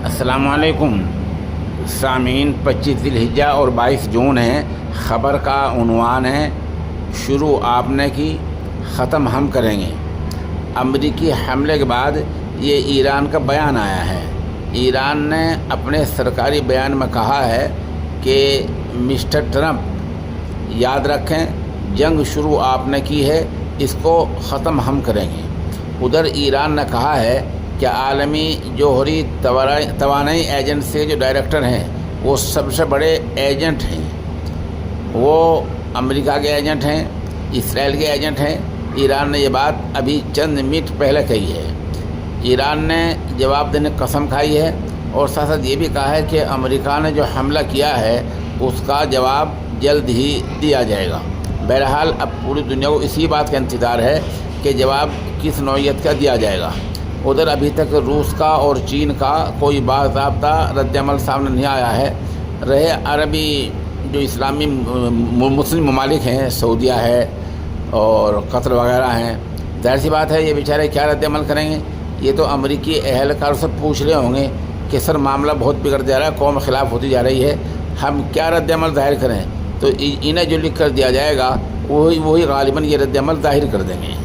السلام علیکم سامعین، 25 ذی الحجہ اور 22 جون ہے۔ خبر کا عنوان ہے شروع آپ نے کی، ختم ہم کریں گے۔ امریکی حملے کے بعد یہ ایران کا بیان آیا ہے۔ ایران نے اپنے سرکاری بیان میں کہا ہے کہ مسٹر ٹرمپ یاد رکھیں، جنگ شروع آپ نے کی ہے، اس کو ختم ہم کریں گے۔ ادھر ایران نے کہا ہے کہ عالمی جوہری توانائی ایجنسی کے جو ڈائریکٹر ہیں وہ سب سے بڑے ایجنٹ ہیں، وہ امریکہ کے ایجنٹ ہیں، اسرائیل کے ایجنٹ ہیں۔ ایران نے یہ بات ابھی چند منٹ پہلے کہی ہے۔ ایران نے جواب دینے کی قسم کھائی ہے اور ساتھ ساتھ یہ بھی کہا ہے کہ امریکہ نے جو حملہ کیا ہے اس کا جواب جلد ہی دیا جائے گا۔ بہرحال اب پوری دنیا کو اسی بات کا انتظار ہے کہ جواب کس نوعیت کا دیا جائے گا۔ ادھر ابھی تک روس کا اور چین کا کوئی باضابطہ رد عمل سامنے نہیں آیا ہے۔ رہے عربی جو اسلامی مسلم ممالک ہیں، سعودیہ ہے اور قطر وغیرہ ہیں، ظاہر سی بات ہے یہ بیچارے کیا رد عمل کریں گے۔ یہ تو امریکی اہلکار سے پوچھ رہے ہوں گے کہ سر معاملہ بہت بگڑ جا رہا ہے، قوم خلاف ہوتی جا رہی ہے، ہم کیا رد عمل ظاہر کریں؟ تو انہیں جو لکھ کر دیا جائے گا وہی غالباً یہ رد عمل ظاہر کر دیں گے۔